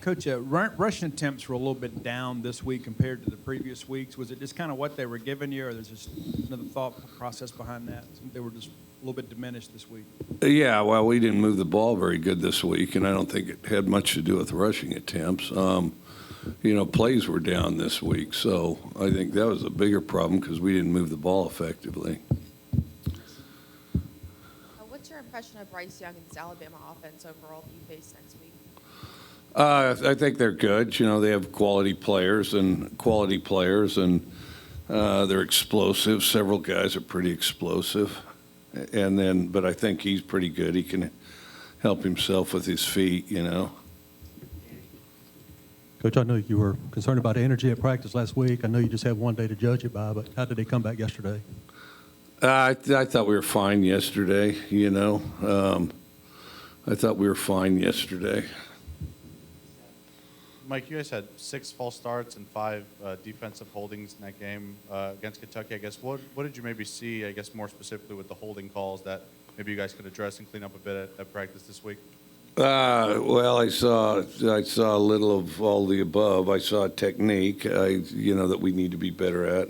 Coach, rushing attempts were a little bit down this week compared to the previous weeks. Was it just kind of what they were giving you, or there's just another thought process behind that? They were just a little bit diminished this week. Yeah, well, we didn't move the ball very good this week, and I don't think it had much to do with rushing attempts. Plays were down this week, so I think that was a bigger problem because we didn't move the ball effectively. What's your impression of Bryce Young and this Alabama offense overall that you face next week? I think they're good. They have quality players, and they're explosive. Several guys are pretty explosive, but I think he's pretty good. He can help himself with his feet. Coach, I know you were concerned about energy at practice last week. I know you just had one day to judge it by, but how did they come back yesterday? I thought we were fine yesterday. I thought we were fine yesterday. Mike, you guys had 6 false starts and 5 defensive holdings in that game against Kentucky. I guess what did you maybe see, more specifically with the holding calls that maybe you guys could address and clean up a bit at practice this week? Well, I saw a little of all the above. I saw technique, that we need to be better at.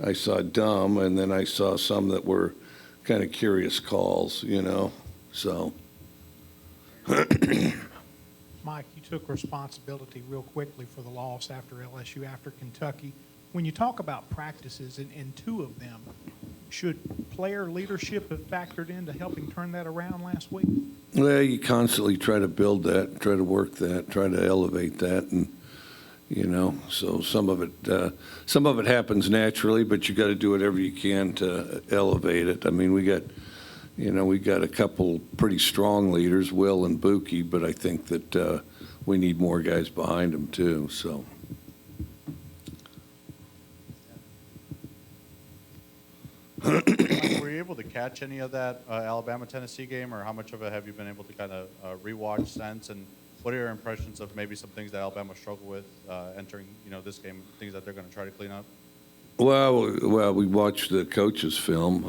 I saw dumb, and then I saw some that were kind of curious calls, so. Mike, you took responsibility real quickly for the loss after LSU, after Kentucky. When you talk about practices, and 2 of them, should player leadership have factored into helping turn that around last week? Well, you constantly try to build that, try to work that, try to elevate that, and so some of it happens naturally, but you got to do whatever you can to elevate it. I mean, we got a couple pretty strong leaders, Will and Buki, but I think that we need more guys behind them too. So. Were you able to catch any of that Alabama-Tennessee game, or how much of it have you been able to kind of rewatch since? And what are your impressions of maybe some things that Alabama struggled with entering, this game, things that they're going to try to clean up? Well, we watched the coach's film.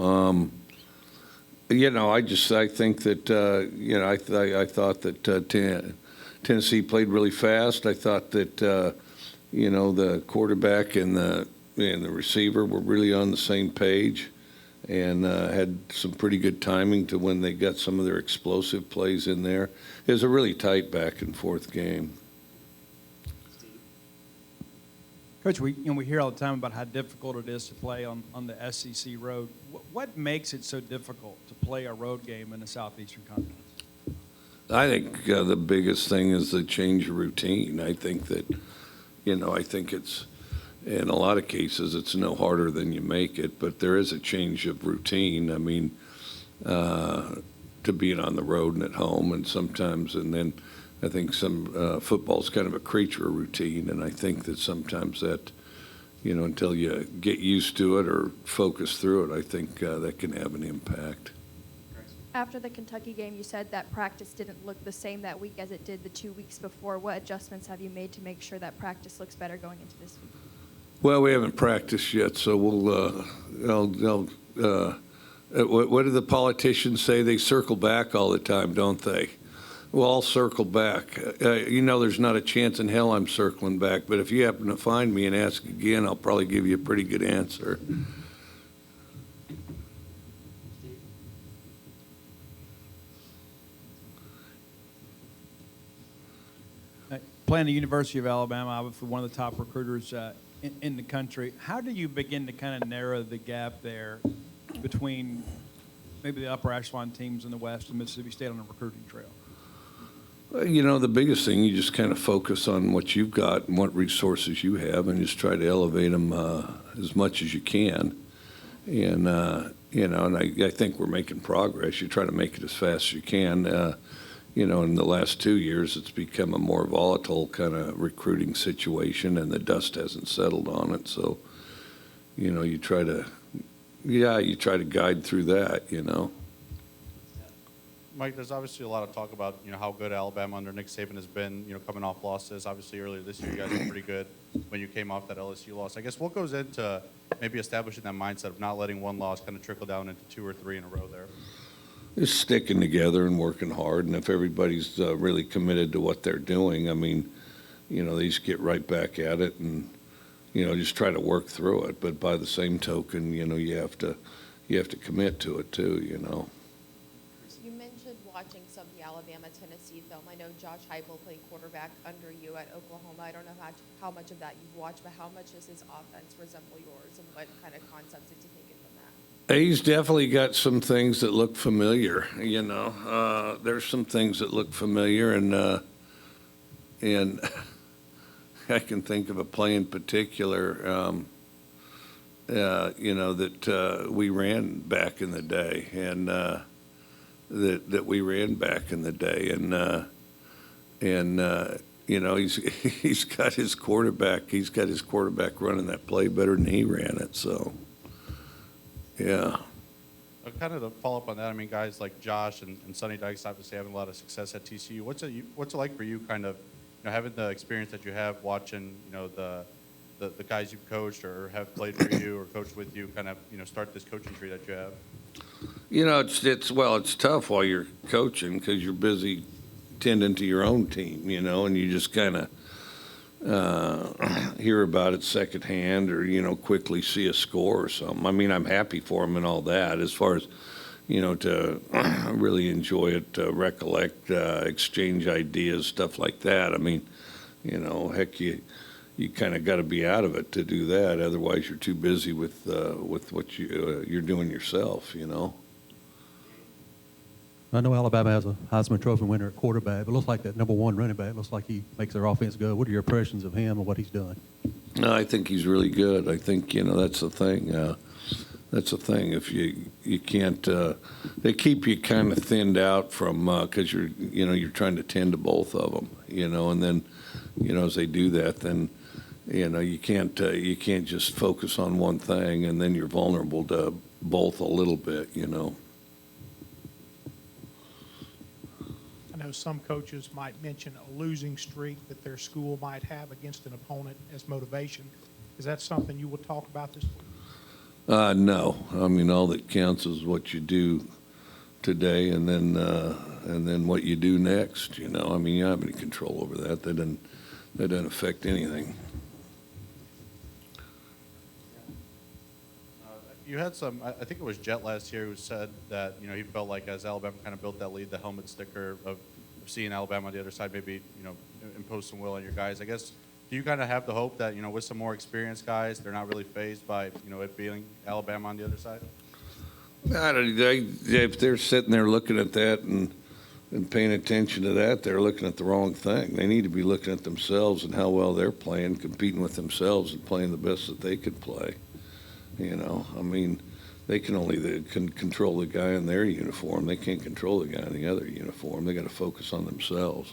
I think that I thought that Tennessee played really fast. I thought that the quarterback and the receiver were really on the same page, and had some pretty good timing to when they got some of their explosive plays in there. It was a really tight back and forth game. Coach, we hear all the time about how difficult it is to play on the SEC road. What makes it so difficult to play a road game in the Southeastern Conference? I think the biggest thing is the change of routine. I think that, I think it's, in a lot of cases, it's no harder than you make it, but there is a change of routine. I mean, to being on the road and at home, and then I think some football's kind of a creature of routine, and I think that sometimes that, until you get used to it or focus through it, I think that can have an impact. After the Kentucky game, you said that practice didn't look the same that week as it did the 2 weeks before. What adjustments have you made to make sure that practice looks better going into this week? Well, we haven't practiced yet, so we'll. What do the politicians say? They circle back all the time, don't they? Well, I'll circle back. There's not a chance in hell I'm circling back, but if you happen to find me and ask again, I'll probably give you a pretty good answer. Playing the University of Alabama, obviously one of the top recruiters in the country. How do you begin to kind of narrow the gap there between maybe the upper echelon teams in the West and Mississippi State on the recruiting trail? The biggest thing, you just kind of focus on what you've got and what resources you have, and just try to elevate them as much as you can. And I think we're making progress. You try to make it as fast as you can. In the last 2 years, it's become a more volatile kind of recruiting situation, and the dust hasn't settled on it. So, you try to guide through that. Mike, there's obviously a lot of talk about, how good Alabama under Nick Saban has been, coming off losses. Obviously, earlier this year, you guys were pretty good when you came off that LSU loss. I guess what goes into maybe establishing that mindset of not letting one loss kind of trickle down into 2 or 3 in a row there? just sticking together and working hard. And if everybody's really committed to what they're doing, I mean, they just get right back at it and, just try to work through it. But by the same token, you have to commit to it too, You mentioned watching some of the Alabama-Tennessee film. I know Josh Heupel played quarterback under you at Oklahoma. I don't know how much of that you've watched, but how much does his offense resemble yours, and what kind of concepts did you take it from that? He's definitely got some things that look familiar, There's some things that look familiar, and I can think of a play in particular, that we ran back in the day, and that we ran back in the day, he's got his quarterback running that play better than he ran it, so yeah. Kind of to follow up on that, I mean, guys like Josh and Sonny Dykes obviously having a lot of success at TCU. What's it like for you, kind of, having the experience that you have watching, the guys you've coached or have played for you or coached with you, kind of, start this coaching tree that you have? It's tough while you're coaching because you're busy tending to your own team, and you just kind of hear about it secondhand or, quickly see a score or something. I mean, I'm happy for them and all that as far as, to really enjoy it, recollect, exchange ideas, stuff like that. I mean, heck, you kind of got to be out of it to do that. Otherwise, you're too busy with what you're doing yourself, I know Alabama has a Heisman Trophy winner at quarterback, but it looks like that number one running back looks like he makes their offense go. What are your impressions of him and what he's done? No, I think he's really good. I think, that's the thing. That's the thing. If you can't, they keep you kind of thinned out from, because you're trying to tend to both of them, and then, as they do that, then, you can't just focus on one thing, and then you're vulnerable to both a little bit, I know some coaches might mention a losing streak that their school might have against an opponent as motivation. Is that something you will talk about this week? No. I mean, all that counts is what you do today and then what you do next, I mean, you don't have any control over that. That doesn't affect anything. You had some, I think it was Jet last year who said that, he felt like as Alabama kind of built that lead, the helmet sticker of seeing Alabama on the other side maybe, impose some will on your guys. I guess, do you kind of have the hope that, with some more experienced guys, they're not really fazed by, it being Alabama on the other side? If they're sitting there looking at that and paying attention to that, they're looking at the wrong thing. They need to be looking at themselves and how well they're playing, competing with themselves and playing the best that they could play. I mean, they can control the guy in their uniform. They can't control the guy in the other uniform. They got to focus on themselves.